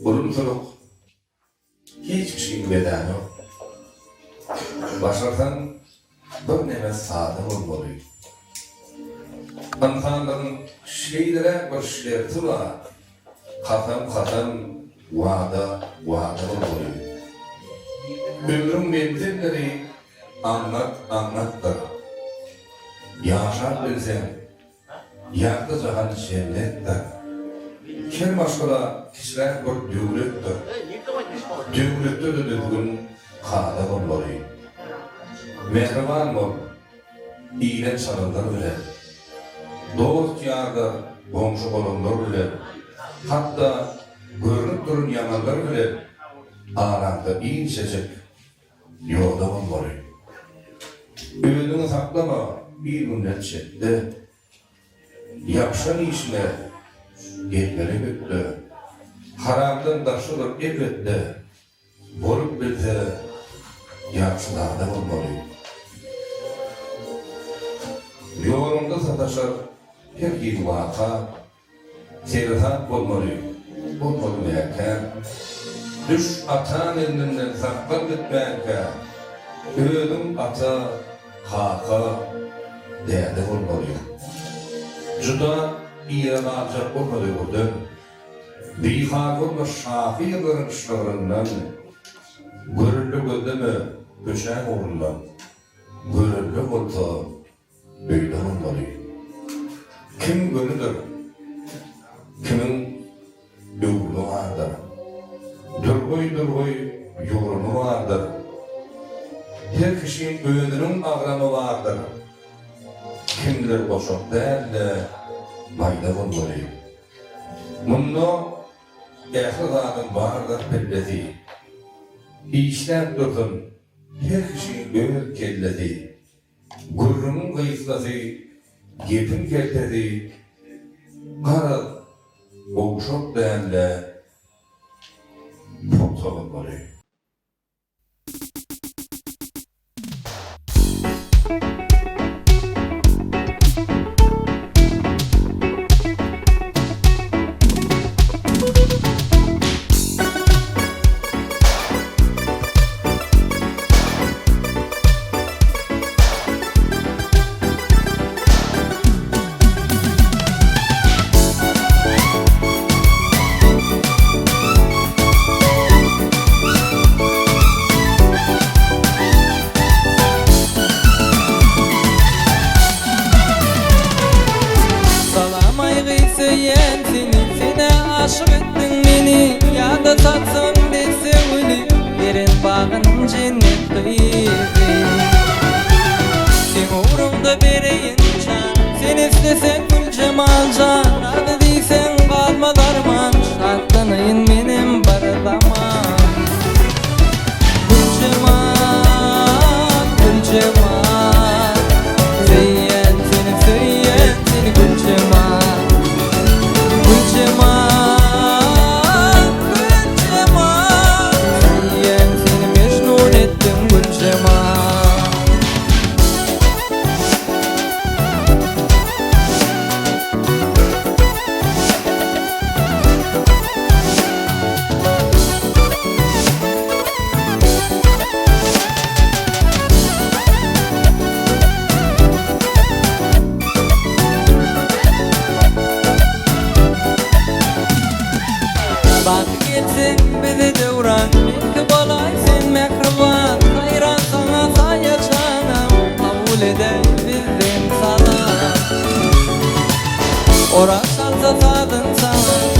bulunturuk, hiç kişinin bedeni yok. Başarsan bir neme sadım olmalı. İnsanların şeylere bir şerti var. Katam vada olmalı. Ömrüm bendenleri anlattır. Yaşar bilsen, yakta cahan cennettir. Kel başkala kişiler bir dövlettir. Dövlette de düzgün kada olmalı. Mehriban ol, iyilen çalınlar bile. Dost yarda komşu olunlar bile. Hatta görünüp durun yamanlar bile aranda iyi seçip yolda olmalı. Öğününü saklama bir münnet çekti. Yapşan işine gitmeli büktü. Haramdan taşılır elbette. Bolup bilse yaxşılarda olmalı. Yolunda sataşar her bir vaka serhat olmalı. Olmalı meyken düş atan elinden saklar gitmeyken ödüm ata haka değerli olmalı. Juda iyiren alacak olmalı oldu. Bir hakun ve şafirlerin işlerinden görüllü gözleme köşen uğrundan görüllü olsa öyle olmalı. Kim gönüdür? Kimin yolu vardır? Durgoy yorunu vardır. Her kişinin öğününün ağramı vardır. Kimdir boşuk değil de mayda olmalı. Bunun ehlidanın vardır belledi. İşten durdun, her kişinin ömür kelledi. Gurrunun kıyıslası, gepin keltedi. Karal, boğuşuk değerle potsalın var. Aşık ettin beni, ya da tatsın dese öyle. Yerin bağın cennet kıydı. Sen uğrumda bereyim can, sen istesen gül cemal can. Hadi deysen kalma darman, şartlanayın benim barılamam. Gül cemal, gül cemal, söyyen seni gül cemal. Gül cemal, bak gelsin bizi devran, ikbalay sen mehriban. Hayran sana sayaçanam, kabul eder bizden sana. Orak salsa sadın sana.